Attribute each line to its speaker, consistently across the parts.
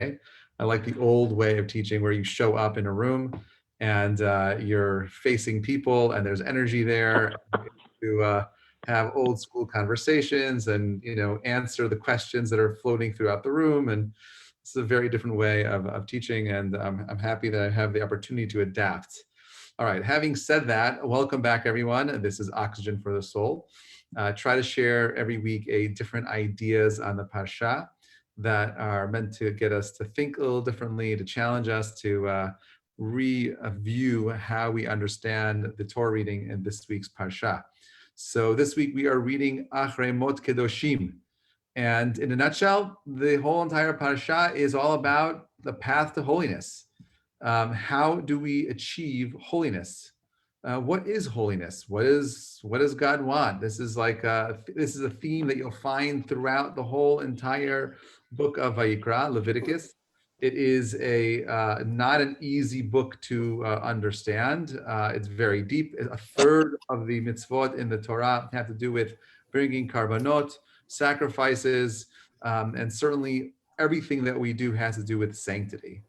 Speaker 1: I like the old way of teaching where you show up in a room and you're facing people and there's energy there to have old school conversations and, answer the questions that are floating throughout the room. And it's a very different way of teaching. And I'm happy that I have the opportunity to adapt. All right, having said that, welcome back, everyone. This is Oxygen for the Soul. Try to share every week different ideas on the Parsha that are meant to get us to think a little differently, to challenge us to review how we understand the Torah reading in this week's Parsha. So this week we are reading Achrei Kedoshim. And in a nutshell, the whole entire Parsha is all about the path to holiness. How do we achieve holiness? What is holiness? What does God want? This is a theme that you'll find throughout the whole entire book of Vayikra, Leviticus. It is not an easy book to understand. It's very deep. A third of the mitzvot in the Torah have to do with bringing karbanot, sacrifices, and certainly everything that we do has to do with sanctity.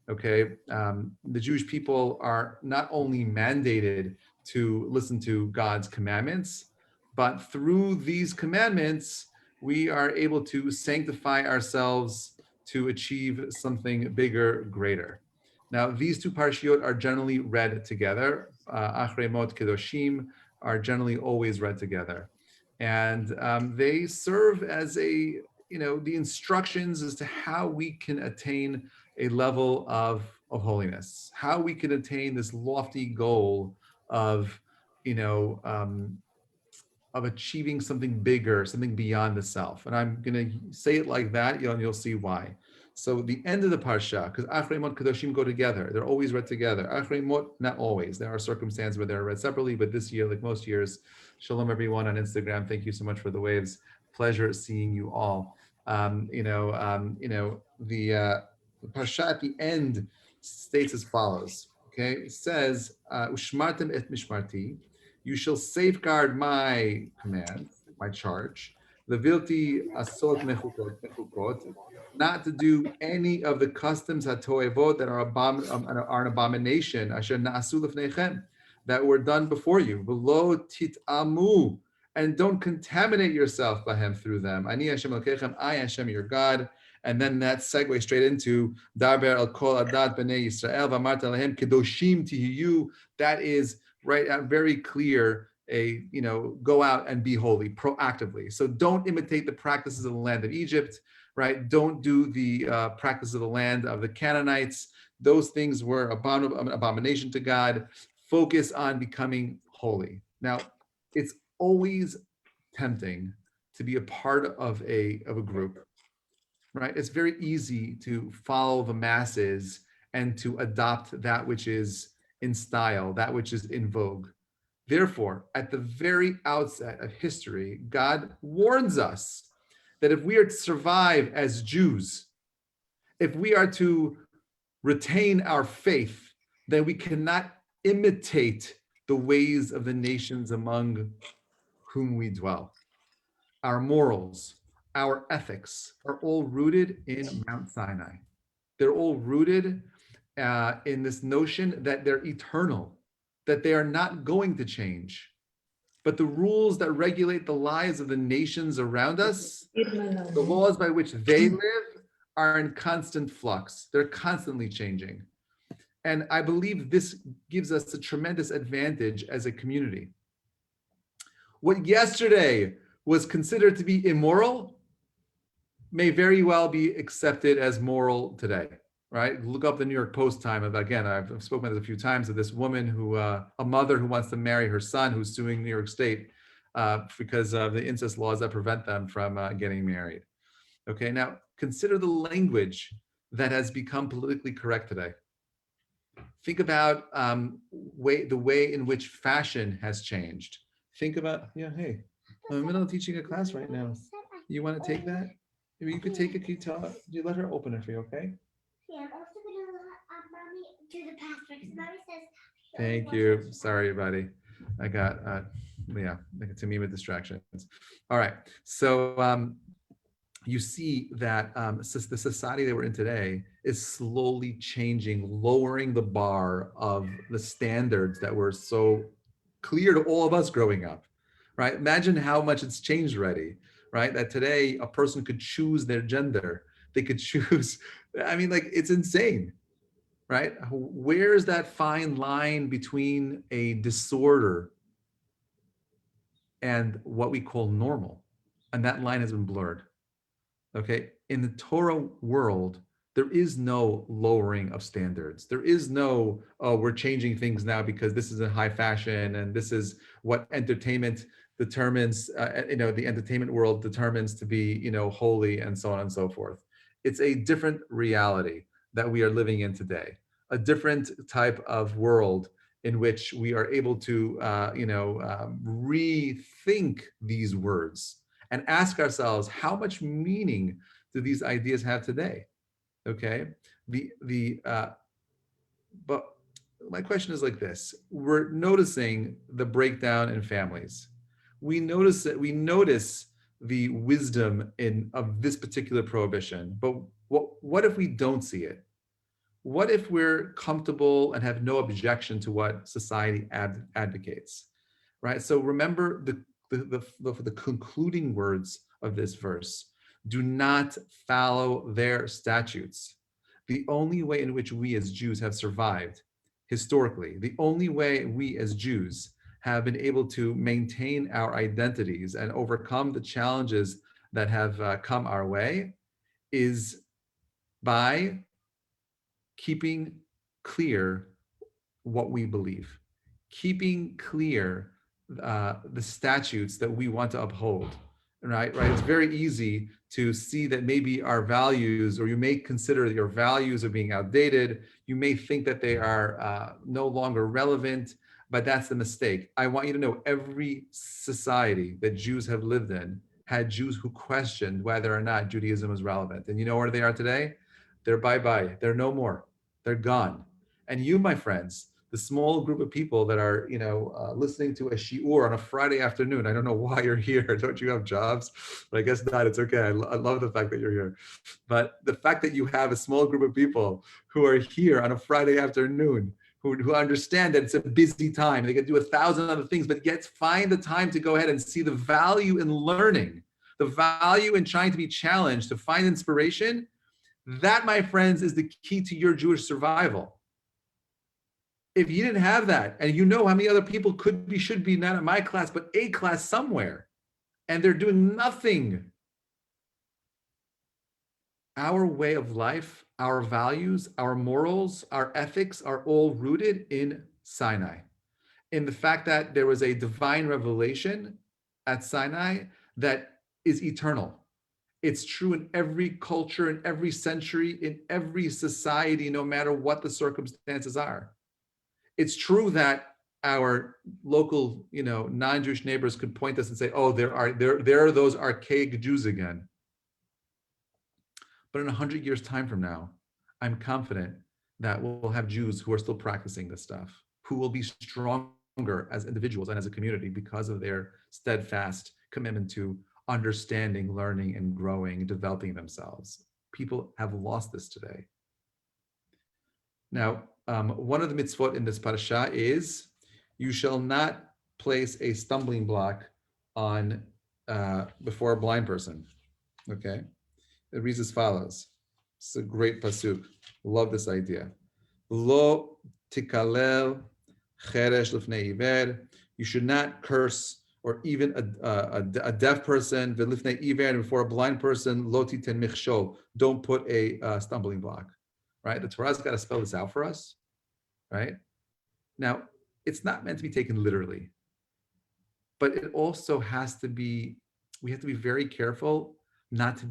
Speaker 1: Okay, the Jewish people are not only mandated to listen to God's commandments, but through these commandments, we are able to sanctify ourselves to achieve something bigger, greater. Now, these two parshiot are generally read together. Achrei Kedoshim are generally always read together. And they serve as the instructions as to how we can attain a level of holiness, how we can attain this lofty goal of achieving something bigger, something beyond the self. And I'm going to say it like that, and you'll see why. So the end of the parsha, because Achrei Mot Kedoshim go together, they're always read together. Achrei Mot, not always. There are circumstances where they're read separately, but this year, like most years, shalom everyone on Instagram. Thank you so much for the waves. Pleasure seeing you all. The parsha at the end states as follows. Okay, it says, "Ushmartem et mishmarti." You shall safeguard my command, my charge. Levilti asot mechukot, not to do any of the customs hatoevot that are an abomination, asher na'asu lefneichem, that were done before you. Below titamu, and don't contaminate yourself by him through them. Ani Hashem Elokechem, I Hashem your God. And then that segues straight into Darber al kol adat b'nei Yisrael v'amarta lehem kedoshim tihiyu. That is right out very clear. Go out and be holy proactively. So don't imitate the practices of the land of Egypt, right? Don't do the practices of the land of the Canaanites. Those things were an abomination to God. Focus on becoming holy. Now, it's always tempting to be a part of a group, right? It's very easy to follow the masses and to adopt that which is in style, that which is in vogue. Therefore, at the very outset of history, God warns us that if we are to survive as Jews, if we are to retain our faith, then we cannot imitate the ways of the nations among whom we dwell. Our morals, our ethics are all rooted in Mount Sinai. They're all rooted in this notion that they're eternal, that they are not going to change. But the rules that regulate the lives of the nations around us, the laws by which they live, are in constant flux. They're constantly changing. And I believe this gives us a tremendous advantage as a community. What yesterday was considered to be immoral may very well be accepted as moral today, right? Look up the New York Post time. Again, I've spoken about this a few times, of this woman who, a mother who wants to marry her son who's suing New York State because of the incest laws that prevent them from getting married. Okay, now consider the language that has become politically correct today. Think about the way in which fashion has changed. Think about, hey, I'm in the middle of teaching a class right now. You want to take that? Maybe you could take it. Can you tell? You let her open it for you, okay?
Speaker 2: Yeah, I'm also going to let Mommy do the password because Mommy says.
Speaker 1: Thank you. Sorry, buddy. I got, like a Tamima distractions. All right. So, you see that the society that we're in today is slowly changing, lowering the bar of the standards that were so clear to all of us growing up, right? Imagine how much it's changed already, right? That today a person could choose their gender. They could choose, I mean, like, it's insane, right? Where's that fine line between a disorder and what we call normal? And that line has been blurred. Okay, in the Torah world, there is no lowering of standards. There is no, oh, we're changing things now because this is a high fashion and this is what entertainment determines, the entertainment world determines to be, holy, and so on and so forth. It's a different reality that we are living in today, a different type of world in which we are able to, rethink these words and ask ourselves, how much meaning do these ideas have today? Okay, but my question is like this: we're noticing the breakdown in families. We notice the wisdom of this particular prohibition, but what if we don't see it? What if we're comfortable and have no objection to what society advocates? Right. So remember the concluding words of this verse: do not follow their statutes. The only way in which we as Jews have survived historically, the only way we as Jews have been able to maintain our identities and overcome the challenges that have come our way is by keeping clear what we believe, keeping clear the statutes that we want to uphold. Right. It's very easy to see that maybe our values, or you may consider your values are being outdated. You may think that they are no longer relevant, but that's the mistake. I want you to know every society that Jews have lived in had Jews who questioned whether or not Judaism was relevant. And you know where they are today? They're bye-bye. They're no more. They're gone. And you, my friends, the small group of people that are, listening to a shiur on a Friday afternoon. I don't know why you're here. Don't you have jobs? But I guess not. It's okay. I love the fact that you're here. But the fact that you have a small group of people who are here on a Friday afternoon, who understand that it's a busy time, they can do 1,000 other things, but yet find the time to go ahead and see the value in learning, the value in trying to be challenged, to find inspiration. That, my friends, is the key to your Jewish survival. If you didn't have that, and you know how many other people should be not in my class, but a class somewhere, and they're doing nothing. Our way of life, our values, our morals, our ethics are all rooted in Sinai, in the fact that there was a divine revelation at Sinai that is eternal. It's true in every culture, in every century, in every society, no matter what the circumstances are. It's true that our local, non-Jewish neighbors could point us and say, "Oh, there are those archaic Jews again." But in 100 years' time from now, I'm confident that we'll have Jews who are still practicing this stuff, who will be stronger as individuals and as a community because of their steadfast commitment to understanding, learning, and growing, developing themselves. People have lost this today. Now, one of the mitzvot in this parasha is, you shall not place a stumbling block on before a blind person. Okay, it reads as follows. It's a great pasuk. Love this idea. Lo tikalel cheresh lifnei iver. You should not curse, or even a deaf person, v'lifnei iver, before a blind person, lo titen michshol. Don't put a stumbling block. Right? The Torah's got to spell this out for us. Right? Now, it's not meant to be taken literally, but it also has to be. We have to be very careful not to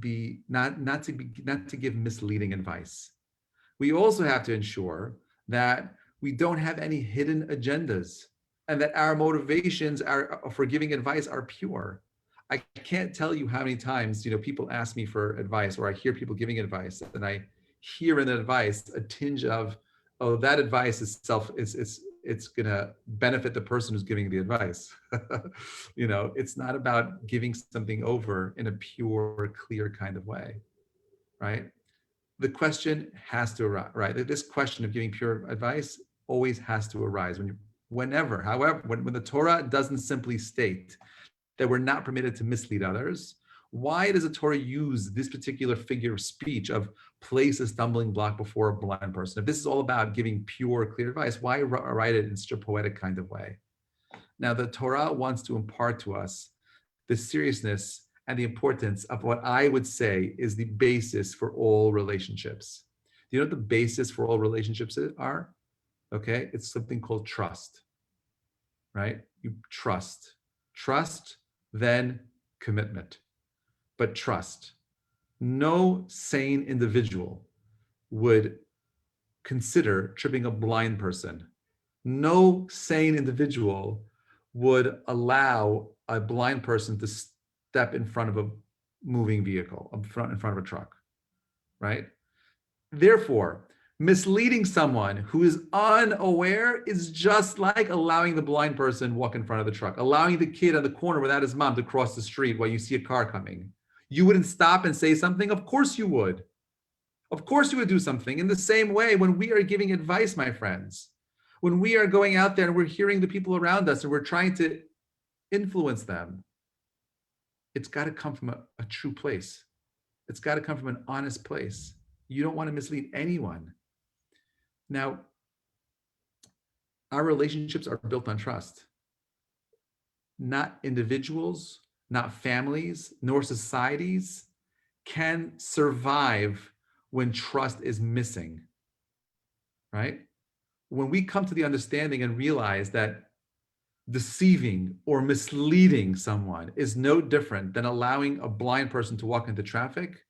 Speaker 1: give misleading advice. We also have to ensure that we don't have any hidden agendas, and that our motivations for giving advice are pure. I can't tell you how many times people ask me for advice, or I hear people giving advice, and I hear in that advice a tinge of, oh, that advice is it's going to benefit the person who's giving the advice. It's not about giving something over in a pure, clear kind of way, right? The question has to arise, right? This question of giving pure advice always has to arise however, when the Torah doesn't simply state that we're not permitted to mislead others, why does the Torah use this particular figure of speech of place a stumbling block before a blind person? If this is all about giving pure, clear advice, why write it in such a poetic kind of way? Now, the Torah wants to impart to us the seriousness and the importance of what I would say is the basis for all relationships. Do you know what the basis for all relationships are? Okay, it's something called trust, right? You trust, then commitment, but trust. No sane individual would consider tripping a blind person. No sane individual would allow a blind person to step in front of a moving vehicle, in front of a truck, right? Therefore, misleading someone who is unaware is just like allowing the blind person walk in front of the truck, allowing the kid on the corner without his mom to cross the street while you see a car coming. You wouldn't stop and say something? Of course you would. Of course you would do something. In the same way, when we are giving advice, my friends, when we are going out there and we're hearing the people around us and we're trying to influence them, it's got to come from a true place. It's got to come from an honest place. You don't want to mislead anyone. Now, our relationships are built on trust. Not individuals, not families, nor societies can survive when trust is missing, right? When we come to the understanding and realize that deceiving or misleading someone is no different than allowing a blind person to walk into traffic,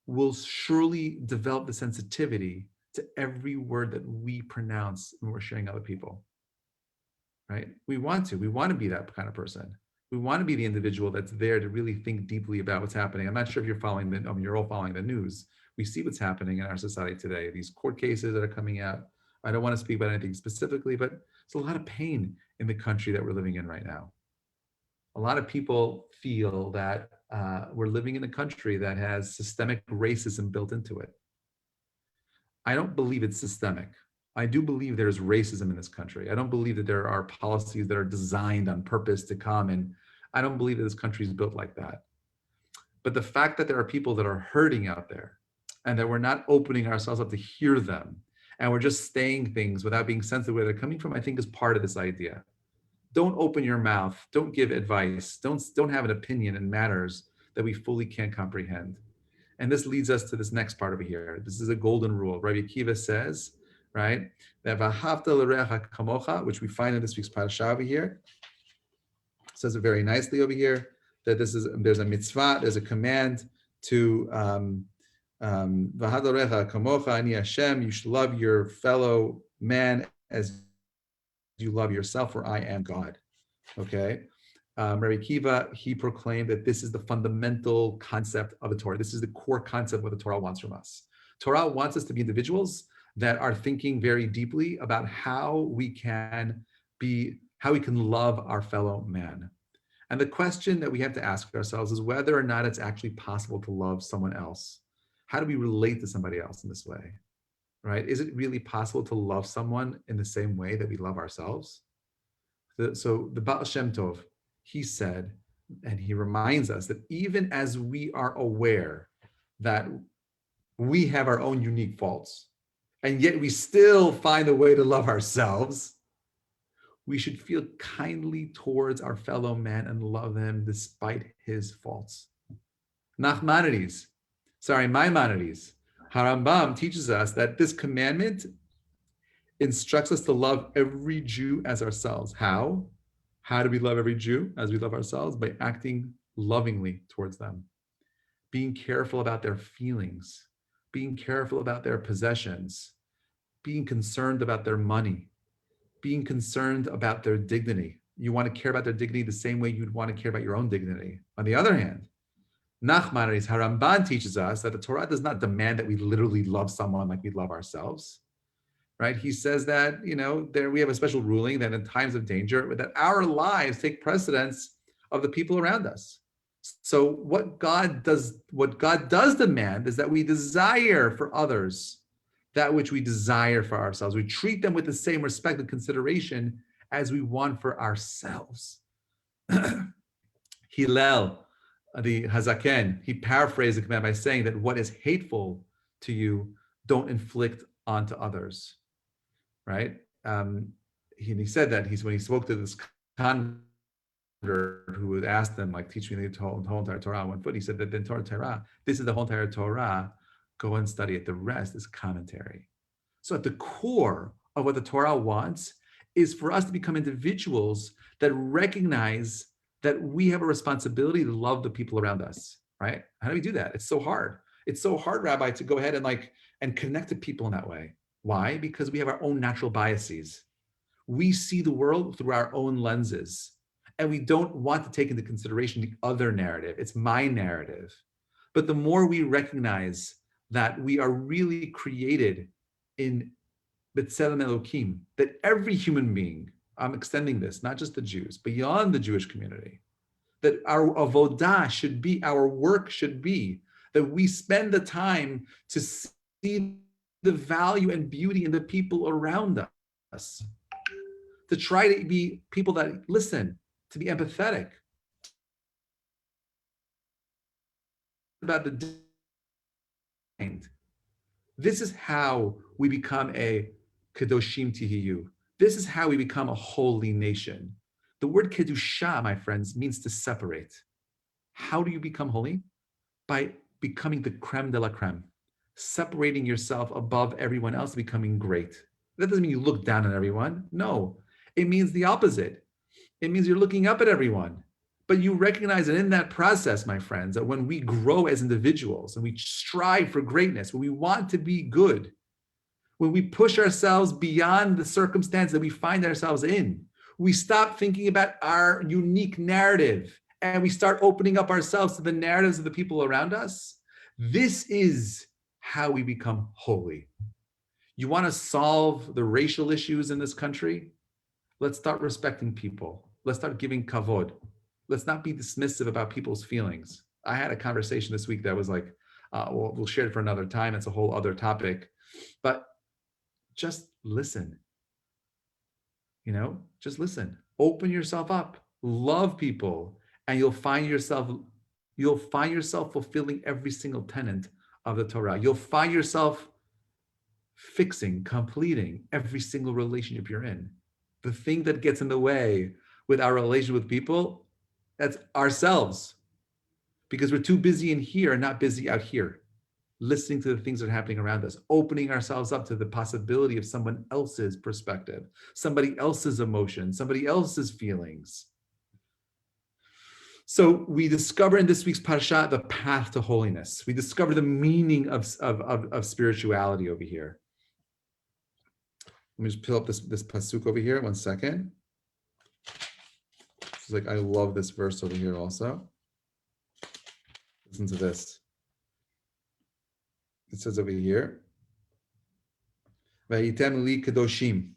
Speaker 1: we'll surely develop the sensitivity to every word that we pronounce when we're sharing other people, right? We want to be that kind of person. We want to be the individual that's there to really think deeply about what's happening. I'm not sure if you're you're all following the news. We see what's happening in our society today, these court cases that are coming out. I don't want to speak about anything specifically, but there's a lot of pain in the country that we're living in right now. A lot of people feel that we're living in a country that has systemic racism built into it. I don't believe it's systemic. I do believe there's racism in this country. I don't believe that there are policies that are designed on purpose to come, and I don't believe that this country is built like that. But the fact that there are people that are hurting out there and that we're not opening ourselves up to hear them, and we're just saying things without being sensitive where they're coming from, I think is part of this idea. Don't open your mouth. Don't give advice. Don't have an opinion in matters that we fully can't comprehend. And this leads us to this next part over here. This is a golden rule. Rabbi Akiva says, right, that v'ahavta l'reacha kamocha, which we find in this week's parasha over here, says it very nicely over here, that there's a mitzvah, there's a command to v'ahavta l'reacha kamocha ani Hashem, you should love your fellow man as you love yourself, for I am God. Okay. Rabbi Akiva, he proclaimed that this is the fundamental concept of the Torah. This is the core concept of what the Torah wants from us. Torah wants us to be individuals that are thinking very deeply about how we can love our fellow man. And the question that we have to ask ourselves is whether or not it's actually possible to love someone else. How do we relate to somebody else in this way? Right? Is it really possible to love someone in the same way that we love ourselves? So the Baal Shem Tov, he said, and he reminds us that even as we are aware that we have our own unique faults, and yet we still find a way to love ourselves, we should feel kindly towards our fellow man and love him despite his faults. Maimonides, Harambam teaches us that this commandment instructs us to love every Jew as ourselves. How? How do we love every Jew as we love ourselves? By acting lovingly towards them, being careful about their feelings, being careful about their possessions, being concerned about their money, being concerned about their dignity. You want to care about their dignity the same way you'd want to care about your own dignity. On the other hand, Nachmanides, Haramban teaches us that the Torah does not demand that we literally love someone like we love ourselves. right? He says that, there we have a special ruling that in times of danger, that our lives take precedence of the people around us. So what God does demand is that we desire for others that which we desire for ourselves. We treat them with the same respect and consideration as we want for ourselves. Hillel, the Hazaken, he paraphrased the command by saying that what is hateful to you, don't inflict onto others, right? He said that when he spoke to this convert who would ask them, like, teach me the whole entire Torah on 1 foot. He said that the Torah, this is the whole entire Torah. Go and study it. The rest is commentary. So at the core of what the Torah wants is for us to become individuals that recognize that we have a responsibility to love the people around us, right? How do we do that? It's so hard. It's so hard, Rabbi, to go ahead and connect to people in that way. Why? Because we have our own natural biases. We see the world through our own lenses, and we don't want to take into consideration the other narrative. It's my narrative. But the more we recognize that we are really created in B'Tselem Elokim, that every human being, I'm extending this, not just the Jews, beyond the Jewish community, that our avodah should be, our work should be, that we spend the time to see the value and beauty in the people around us, to try to be people that listen, to be empathetic about the mind. This is how we become a Kedoshim Tihiyu. This is how we become a holy nation. The word Kedusha, my friends, means to separate. How do you become holy? By becoming the creme de la creme, separating yourself above everyone else, becoming great. That doesn't mean you look down on everyone. No, it means the opposite. It means you're looking up at everyone. But you recognize that in that process, my friends, that when we grow as individuals and we strive for greatness, when we want to be good, when we push ourselves beyond the circumstance that we find ourselves in, we stop thinking about our unique narrative and we start opening up ourselves to the narratives of the people around us. This is how we become holy. You want to solve the racial issues in this country? Let's start respecting people. Let's start giving kavod. Let's not be dismissive about people's feelings. I had a conversation this week that was like, we'll share it for another time. It's a whole other topic, but just listen. Just listen. Open yourself up. Love people, and you'll find yourself fulfilling every single tenet of the Torah. You'll find yourself completing every single relationship you're in. The thing that gets in the way with our relation with people, that's ourselves, because we're too busy in here and not busy out here, listening to the things that are happening around us, opening ourselves up to the possibility of someone else's perspective, somebody else's emotions, somebody else's feelings. So we discover in this week's Parsha the path to holiness. We discover the meaning of spirituality over here. Let me just pull up this pasuk over here. 1 second. It's like, I love this verse over here also. Listen to this. It says over here, Vayitem li Kedoshim,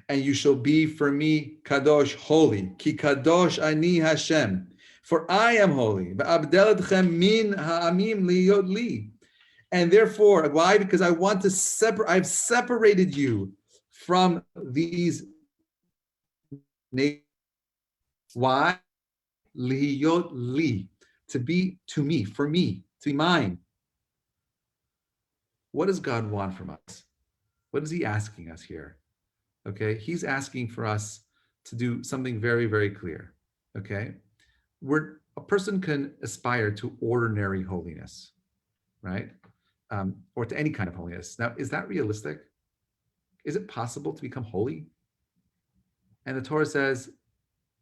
Speaker 1: and you shall be for me kadosh, holy. Ki kadosh ani Hashem, for I am holy. Va'abdeletchem min ha'amim liyot li. And therefore, why? Because I want to separate. I've separated you from these nations. Why? Liyot li, to be to me, for me, to be mine. What does God want from us? What is he asking us here? Okay, he's asking for us to do something very, very clear. Okay, a person can aspire to ordinary holiness, right? Or to any kind of holiness. Now, is that realistic? Is it possible to become holy? And the Torah says,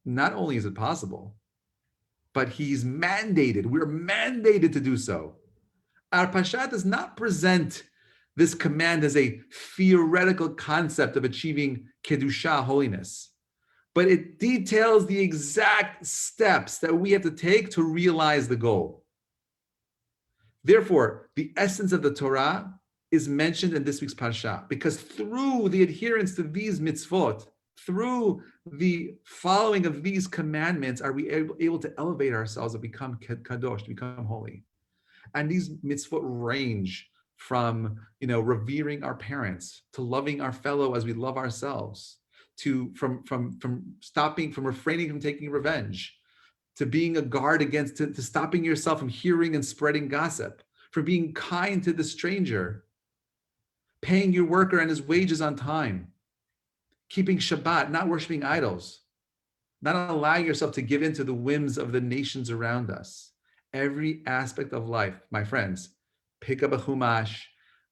Speaker 1: not only is it possible, but he's mandated. We're mandated to do so. Our Pasha does not present this command as a theoretical concept of achieving Kedusha, holiness, but it details the exact steps that we have to take to realize the goal. Therefore, the essence of the Torah is mentioned in this week's parsha, because through the adherence to these mitzvot, through the following of these commandments, are we able to elevate ourselves and become kadosh, to become holy. And these mitzvot range from, revering our parents, to loving our fellow as we love ourselves, to from refraining from taking revenge, to being a guard against, to stopping yourself from hearing and spreading gossip, for being kind to the stranger, paying your worker and his wages on time, keeping Shabbat, not worshiping idols, not allowing yourself to give in to the whims of the nations around us. Every aspect of life, my friends, pick up a chumash,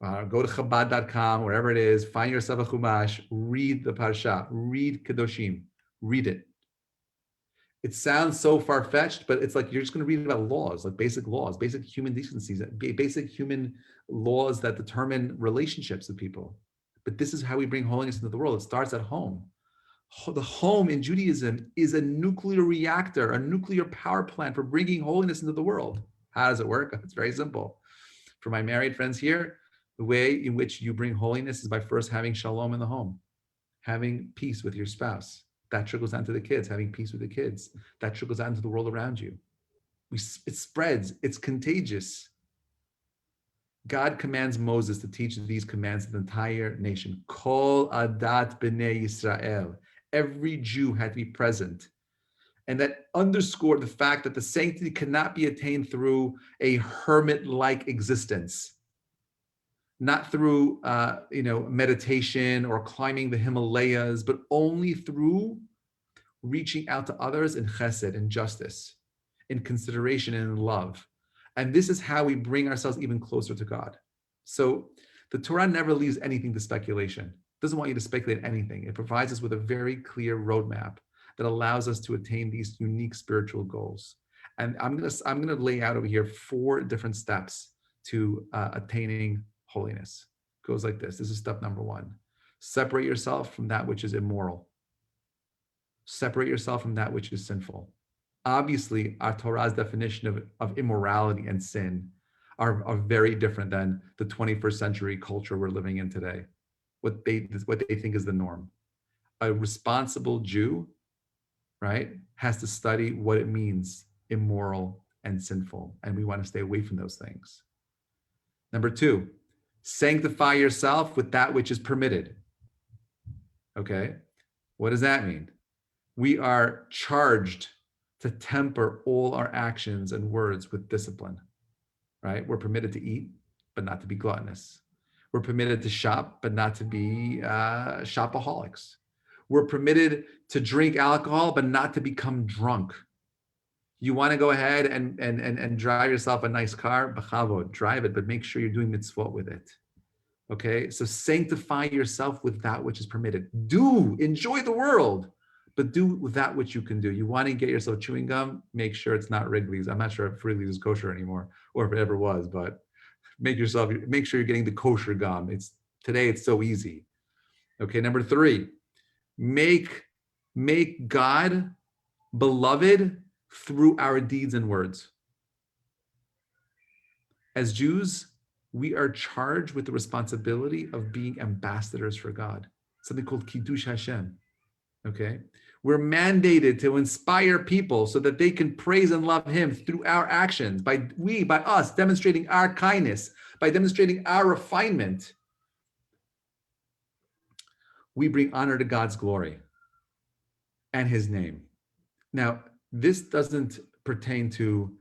Speaker 1: go to Chabad.com, wherever it is, find yourself a chumash, read the parsha, read Kedoshim, read it. It sounds so far-fetched, but it's like you're just going to read about laws, like basic laws, basic human decencies, basic human laws that determine relationships with people. But this is how we bring holiness into the world. It starts at home. The home in Judaism is a nuclear reactor, a nuclear power plant for bringing holiness into the world. How does it work? It's very simple. For my married friends here, the way in which you bring holiness is by first having shalom in the home, having peace with your spouse. That trickles down to the kids, having peace with the kids. That trickles down to the world around you. It spreads, it's contagious. God commands Moses to teach these commands to the entire nation. Kol adat b'nei Yisrael. Every Jew had to be present. And that underscored the fact that the sanctity cannot be attained through a hermit-like existence, not through meditation or climbing the Himalayas, but only through reaching out to others in chesed, in justice, in consideration, and in love. And this is how we bring ourselves even closer to God. So the Torah never leaves anything to speculation. It doesn't want you to speculate anything. It provides us with a very clear roadmap that allows us to attain these unique spiritual goals. And I'm gonna lay out over here 4 different steps to attaining holiness. It goes like this. This is step number 1. Separate yourself from that which is immoral. Separate yourself from that which is sinful. Obviously, our Torah's definition of immorality and sin are very different than the 21st century culture we're living in today. What they think is the norm. A responsible Jew, right, has to study what it means immoral and sinful, and we want to stay away from those things. Number 2, sanctify yourself with that which is permitted. Okay, what does that mean? We are charged to temper all our actions and words with discipline, right? We're permitted to eat, but not to be gluttonous. We're permitted to shop, but not to be shopaholics. We're permitted to drink alcohol, but not to become drunk. You want to go ahead and drive yourself a nice car, b'chavod, drive it, but make sure you're doing mitzvot with it. Okay, so sanctify yourself with that which is permitted. Enjoy the world, but do with that which you can do. You want to get yourself chewing gum, make sure it's not Wrigley's. I'm not sure if Wrigley's is kosher anymore, or if it ever was, but make sure you're getting the kosher gum. Today it's so easy. Okay, number 3, make God beloved through our deeds and words. As Jews, we are charged with the responsibility of being ambassadors for God, something called Kiddush Hashem. Okay, we're mandated to inspire people so that they can praise and love Him through our actions, by us demonstrating our kindness, by demonstrating our refinement. We bring honor to God's glory and His name. Now, this doesn't pertain to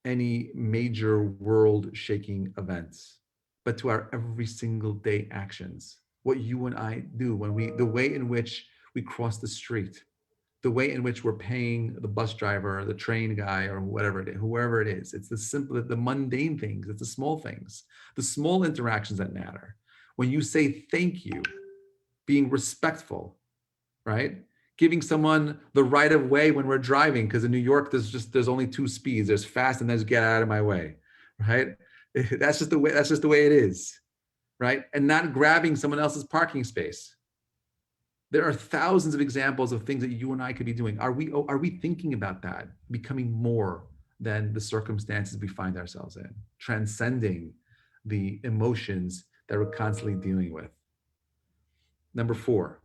Speaker 1: any major world-shaking events, but to our every single day actions. What you and I do the way in which we cross the street, the way in which we're paying the bus driver, the train guy, or whoever it is. It's the mundane things. It's the small things, the small interactions that matter. When you say thank you, being respectful, right? Giving someone the right of way when we're driving, because in New York, there's only 2 speeds. There's fast and there's get out of my way, right? That's just the way it is, right? And not grabbing someone else's parking space. There are thousands of examples of things that you and I could be doing. Are we thinking about that? Becoming more than the circumstances we find ourselves in, transcending the emotions that we're constantly dealing with. Number 4,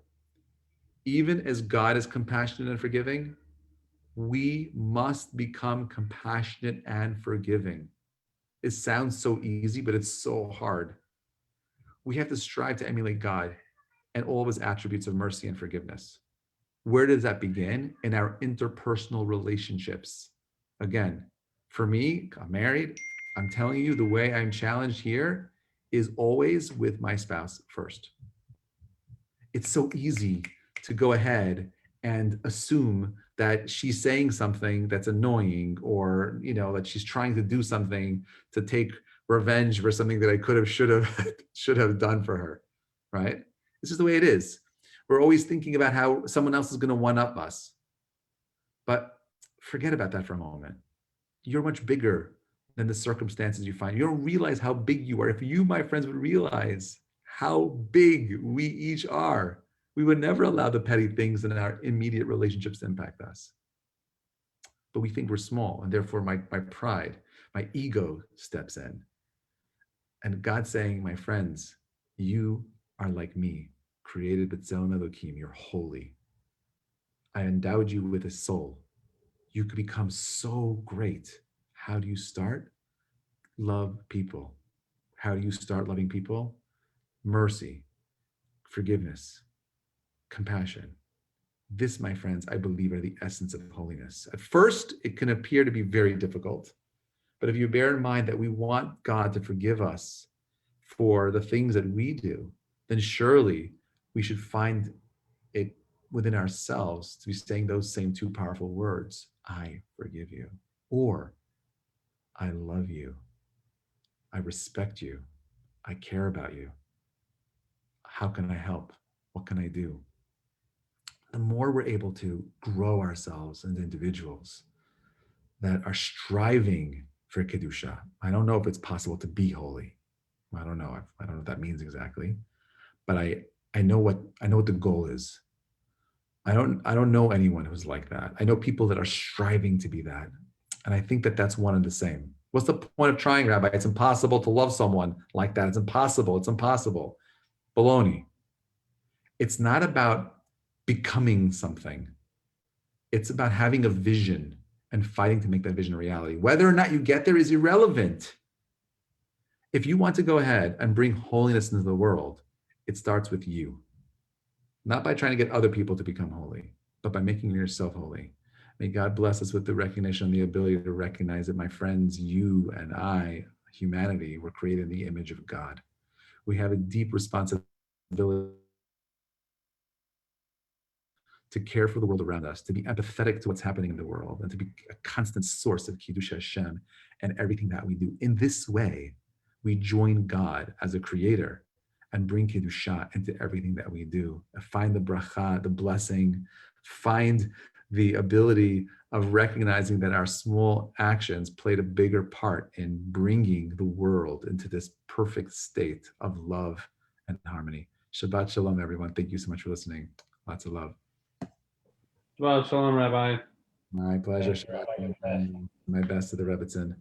Speaker 1: even as God is compassionate and forgiving, we must become compassionate and forgiving. It sounds so easy, but it's so hard. We have to strive to emulate God and all of his attributes of mercy and forgiveness. Where does that begin? In our interpersonal relationships. Again, for me, I'm married. I'm telling you, the way I'm challenged here is always with my spouse first. It's so easy to go ahead and assume that she's saying something that's annoying, or that she's trying to do something to take revenge for something that I could have, should have done for her, right? This is the way it is. We're always thinking about how someone else is going to one-up us. But forget about that for a moment. You're much bigger than the circumstances you find. You don't realize how big you are. If you, my friends, would realize how big we each are, we would never allow the petty things in our immediate relationships to impact us. But we think we're small, and therefore my pride, my ego steps in. And God's saying, my friends, you are like me, created b'tselem Elokim, you're holy. I endowed you with a soul. You could become so great. How do you start? Love people. How do you start loving people? Mercy, forgiveness, compassion. This, my friends, I believe are the essence of holiness. At first, it can appear to be very difficult. But if you bear in mind that we want God to forgive us for the things that we do, then surely we should find it within ourselves to be saying those same two powerful words: I forgive you, or I love you, I respect you, I care about you. How can I help? What can I do? The more we're able to grow ourselves as individuals that are striving for Kedusha. I don't know if it's possible to be holy. I don't know. I don't know what that means exactly, but I know what the goal is. I don't know anyone who's like that. I know people that are striving to be that. And I think that that's one and the same. What's the point of trying, Rabbi? It's impossible to love someone like that. It's impossible. It's impossible. Baloney. It's not about becoming something. It's about having a vision and fighting to make that vision a reality. Whether or not you get there is irrelevant. If you want to go ahead and bring holiness into the world, it starts with you. Not by trying to get other people to become holy, but by making yourself holy. May God bless us with the recognition and the ability to recognize that, my friends, you and I, humanity, were created in the image of God. We have a deep responsibility to care for the world around us, to be empathetic to what's happening in the world, and to be a constant source of Kiddush Hashem and everything that we do. In this way, we join God as a creator and bring Kedusha into everything that we do. Find the bracha, the blessing, find the ability of recognizing that our small actions played a bigger part in bringing the world into this perfect state of love and harmony. Shabbat Shalom, everyone. Thank you so much for listening. Lots of love.
Speaker 3: Shabbat Shalom, Rabbi.
Speaker 1: My pleasure.
Speaker 4: Thank you, Rabbi.
Speaker 1: Shabbat
Speaker 4: You're the
Speaker 1: Shalom. My best to the Rebbetzin.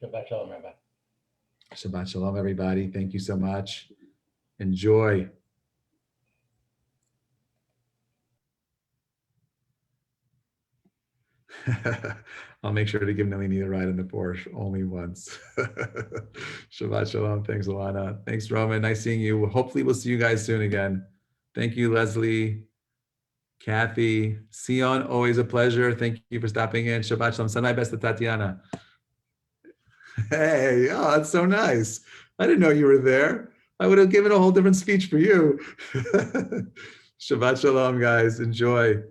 Speaker 4: Shabbat Shalom, Rabbi.
Speaker 1: Shabbat Shalom, everybody. Thank you so much. Enjoy. I'll make sure to give Nalini a ride in the Porsche only once. Shabbat Shalom. Thanks, Alana. Thanks, Roman. Nice seeing you. Hopefully we'll see you guys soon again. Thank you, Leslie, Kathy, Sion. Always a pleasure. Thank you for stopping in. Shabbat Shalom. Send my best to Tatiana. Hey, oh, that's so nice. I didn't know you were there. I would have given a whole different speech for you. Shabbat Shalom, guys. Enjoy.